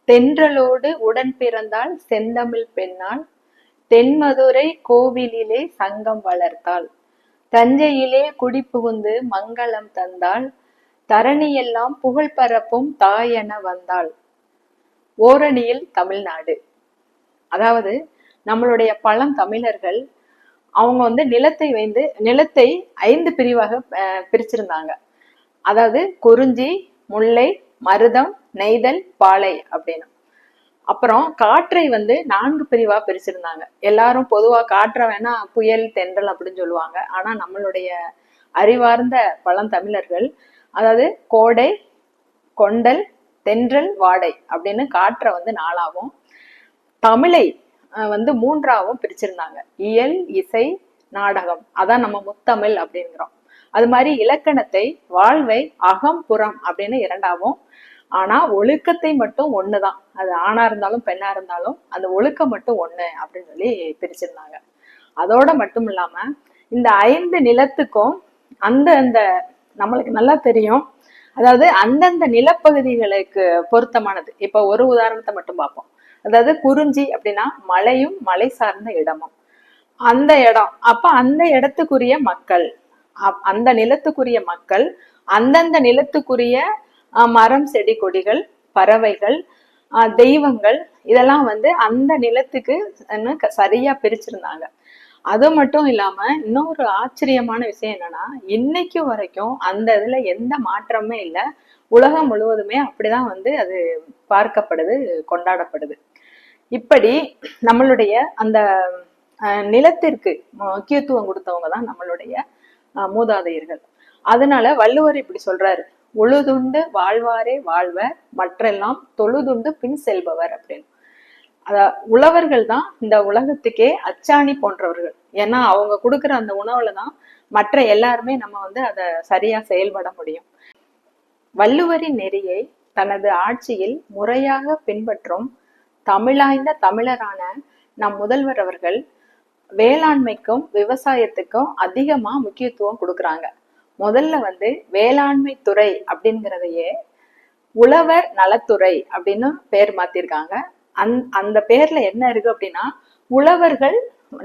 தென்றலோடு உடன் பிறந்தாள் செந்தமிழ் பெண்ணாள், தென்மதுரை கோவிலிலே சங்கம் வளர்த்தாள், தஞ்சையிலே குடிபுகுந்து மங்களம் தந்தாள், தரணியெல்லாம் புகழ் பரப்பும் தாயென வந்தாள். ஓரணியில் தமிழ்நாடு. அதாவது நம்மளுடைய பழந்தமிழர்கள் அவங்க நிலத்தை 5 பிரிவாக பிரிச்சிருந்தாங்க. அதாவது குறிஞ்சி, முல்லை, மருதம், நெய்தல், பாலை அப்படின்னு. அப்புறம் காற்றை 4 பிரிவா பிரிச்சிருந்தாங்க. எல்லாரும் பொதுவா காற்றை வேணா புயல், தென்றல் அப்படின்னு சொல்லுவாங்க. ஆனா நம்மளுடைய அறிவார்ந்த பழந்தமிழர்கள் அதாவது கோடை, கொண்டல், தென்றல், வாடை அப்படின்னு காற்றை 4ஆவும், தமிழை 3ஆவும் பிரிச்சிருந்தாங்க. இயல், இசை, நாடகம், அதான் நம்ம முத்தமிழ் அப்படிங்கிறோம். அது மாதிரி இலக்கணத்தை, வாழ்வை, அகம், புறம் அப்படின்னு 2ஆவும், ஆனா ஒழுக்கத்தை மட்டும் ஒண்ணுதான். அது ஆணா இருந்தாலும் பெண்ணா இருந்தாலும் அந்த ஒழுக்கம் மட்டும் ஒண்ணு அப்படின்னு சொல்லி பிரிச்சிருந்தாங்க. அதோட மட்டும் இல்லாம இந்த 5 நிலத்துக்கும் அந்த அந்த நம்மளுக்கு நல்லா தெரியும். அதாவது அந்தந்த நிலப்பகுதிகளுக்கு பொருத்தமானது. இப்ப ஒரு உதாரணத்தை மட்டும் பார்ப்போம். அதாவது குறிஞ்சி அப்படின்னா மலையும் மலை சார்ந்த இடமும் அந்த இடம். அப்ப அந்த இடத்துக்குரிய மக்கள், அந்த நிலத்துக்குரிய மக்கள், அந்தந்த நிலத்துக்குரிய மரம், செடி, கொடிகள், பறவைகள், தெய்வங்கள், இதெல்லாம் அந்த நிலத்துக்கு சரியா பிரிச்சிருந்தாங்க. அது மட்டும் இல்லாம இன்னொரு ஆச்சரியமான விஷயம் என்னன்னா, இன்னைக்கு வரைக்கும் அந்த இதுல எந்த மாற்றமே இல்லை. உலகம் முழுவதுமே அப்படிதான் அது பார்க்கப்படுது, கொண்டாடப்படுது. இப்படி நம்மளுடைய அந்த நிலத்திற்கு முக்கியத்துவம் கொடுத்தவங்க தான் நம்மளுடைய மூதாதையர்கள். அதனால வள்ளுவர் இப்படி சொல்றாரு, உழுதுண்டு வாழ்வாரே வாழ்வ, மற்றெல்லாம் தொழுதுண்டு பின் செல்பவர் அப்படின்னு. உழவர்கள் தான் இந்த உலகத்துக்கே அச்சாணி போன்றவர்கள். ஏன்னா அவங்க கொடுக்குற அந்த உணவுலதான் மற்ற எல்லாருமே நம்ம அதை சரியா செயல்பட முடியும். வள்ளுவரின் நெறியை தனது ஆட்சியில் முறையாக பின்பற்றும் தமிழாய்ந்த தமிழரான நம் முதல்வர் அவர்கள் வேளாண்மைக்கும் விவசாயத்துக்கும் அதிகமா முக்கியத்துவம் கொடுக்குறாங்க. முதல்ல வேளாண்மை துறை அப்படிங்கிறதையே உழவர் நலத்துறை அப்படின்னு பேர் மாத்திருக்காங்க. அந்த பேர்ல என்ன இருக்கு அப்படின்னா, உழவர்கள்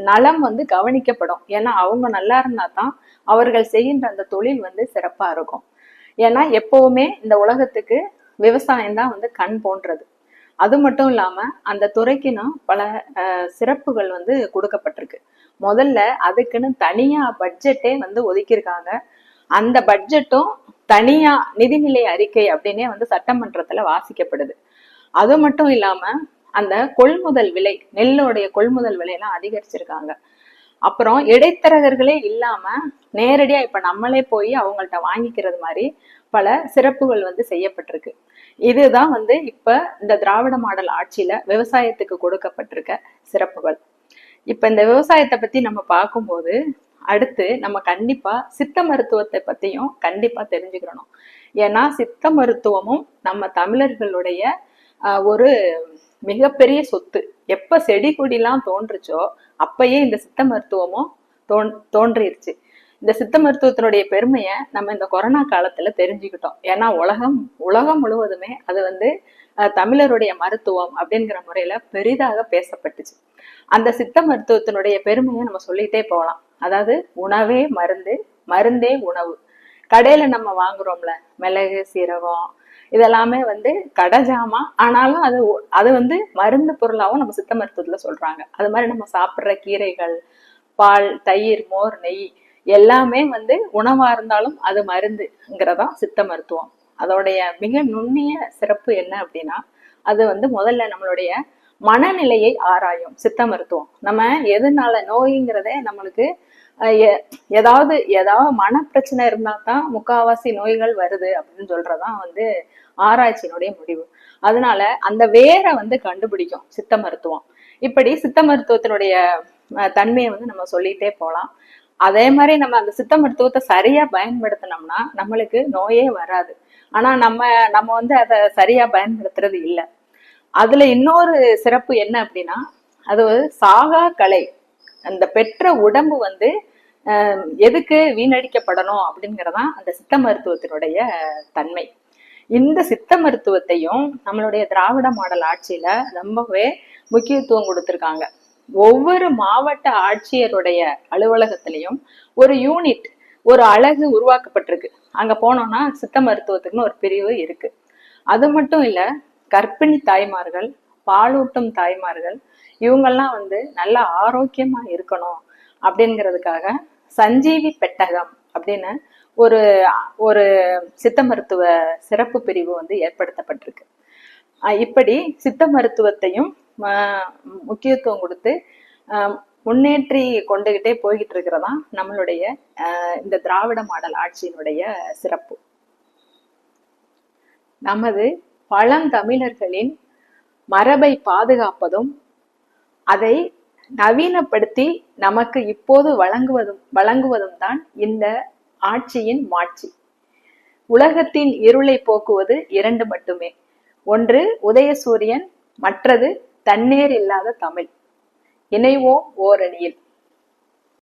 நலம் கவனிக்கப்படும். ஏன்னா அவங்க நல்லா இருந்தா தான் அவர்கள் செய்கின்ற அந்த தொழில் சிறப்பா இருக்கும். ஏன்னா எப்பவுமே இந்த உலகத்துக்கு விவசாயம் தான் கண் போன்றது. அது மட்டும் இல்லாம அந்த துறைக்குன்னு பல சிறப்புகள் கொடுக்கப்பட்டிருக்கு. முதல்ல அதுக்குன்னு தனியா பட்ஜெட்டே ஒதுக்கியிருக்காங்க. அந்த பட்ஜெட்டும் தனியா நிதிநிலை அறிக்கை அப்படின்னே சட்டமன்றத்துல வாசிக்கப்படுது. அது மட்டும் இல்லாம அந்த கொள்முதல் விலை, நெல்லுடைய கொள்முதல் விலையெல்லாம் அதிகரிச்சிருக்காங்க. அப்புறம் இடைத்தரகர்களே இல்லாம நேரடியா இப்ப நம்மளே போய் அவங்கள்ட்ட வாங்கிக்கிறது மாதிரி பல சிறப்புகள் செய்யப்பட்டிருக்கு. இதுதான் இப்ப இந்த திராவிட மாடல் ஆட்சியில விவசாயத்துக்கு கொடுக்கப்பட்டிருக்க சிறப்புகள். இப்ப இந்த விவசாயத்தை பத்தி நம்ம பார்க்கும்போது அடுத்து நம்ம கண்டிப்பா சித்த மருத்துவத்தை பத்தியும் கண்டிப்பா தெரிஞ்சுக்கிறணும். ஏன்னா சித்த மருத்துவமும் நம்ம தமிழர்களுடைய ஒரு மிகப்பெரிய சொத்து. எப்ப செடி கொடிலாம் தோன்றுச்சோ அப்பயே இந்த சித்த மருத்துவமும் தோன்றிருச்சு. இந்த சித்த மருத்துவத்தினுடைய பெருமைய நம்ம இந்த கொரோனா காலத்துல தெரிஞ்சுக்கிட்டோம். ஏன்னா உலகம் முழுவதுமே அது தமிழருடைய மருத்துவம் அப்படிங்கிற முறையில பெரிதாக பேசப்பட்டுச்சு. அந்த சித்த மருத்துவத்தினுடைய பெருமையை நம்ம சொல்லிட்டே போகலாம். அதாவது உணவே மருந்து, மருந்தே உணவு. கடையில நம்ம வாங்குறோம்ல மிளகு, சீரகம், இதெல்லாமே கடைஜாமா, ஆனாலும் அது மருந்து பொருளாவும் நம்ம சித்த மருத்துவத்துல சொல்றாங்க. அது மாதிரி நம்ம சாப்பிடுற கீரைகள், பால், தயிர், மோர், நெய் எல்லாமே உணவா இருந்தாலும் அது மருந்துங்கிறதான் சித்த மருத்துவம். அதோடைய மிக நுண்ணிய சிறப்பு என்ன அப்படின்னா, அது முதல்ல நம்மளுடைய மனநிலையை ஆராயும் சித்த மருத்துவம். நம்ம எதனால நோய்ங்கிறதே நம்மளுக்கு ஏதாவது மன பிரச்சனை இருந்தா தான் முக்காவாசி நோய்கள் வருது அப்படின்னு சொல்றதான் ஆராய்ச்சியினுடைய முடிவு. அதனால அந்த வேரை கண்டுபிடிக்கும் சித்த மருத்துவம். இப்படி சித்த மருத்துவத்தினுடைய தன்மையை நம்ம சொல்லிட்டே போலாம். அதே மாதிரி நம்ம அந்த சித்த மருத்துவத்தை சரியா பயன்படுத்தினோம்னா நம்மளுக்கு நோயே வராது. ஆனா நம்ம அதை சரியா பயன்படுத்துறது இல்லை. அதுல இன்னொரு சிறப்பு என்ன அப்படின்னா, அது சாகா கலை. அந்த பெற்ற உடம்பு எதுக்கு வீணடிக்கப்படணும் அப்படிங்கிறதான் அந்த சித்த மருத்துவத்தினுடைய தன்மை. இந்த சித்த மருத்துவத்தையும் நம்மளுடைய திராவிட மாடல் ஆட்சியில ரொம்பவே முக்கியத்துவம் கொடுத்திருக்காங்க. ஒவ்வொரு மாவட்ட ஆட்சியருடைய அலுவலகத்திலையும் ஒரு யூனிட், ஒரு அலகு உருவாக்கப்பட்டிருக்கு. அங்க போனோம்னா சித்த மருத்துவத்துக்குன்னு ஒரு பிரிவு இருக்கு. அது மட்டும் இல்ல, கர்ப்பிணி தாய்மார்கள், பாலூட்டும் தாய்மார்கள், இவங்கெல்லாம் நல்ல ஆரோக்கியமா இருக்கணும் அப்படிங்கிறதுக்காக சஞ்சீவி பெட்டகம் அப்படின்னு ஒரு ஒரு சித்த மருத்துவ சிறப்பு பிரிவு ஏற்படுத்தப்பட்டிருக்கு. இப்படி சித்த மருத்துவத்தையும் முக்கியத்துவம் கொடுத்து முன்னேற்றி கொண்டுகிட்டே போய்கிட்டு இருக்கிறதா நம்மளுடைய இந்த திராவிட மாடல் ஆட்சியினுடைய சிறப்பு. நமது பழந்தமிழர்களின் மரபை பாதுகாப்பதும் அதை நவீனப்படுத்தி நமக்கு இப்போது வழங்குவதும் தான் இந்த ஆட்சியின் மாட்சி. உலகத்தின் இருளை போக்குவது இரண்டு மட்டுமே. ஒன்று உதயசூரியன், மற்றது தண்ணீர் இல்லாத தமிழ். இணைவோம் ஓரணியில்.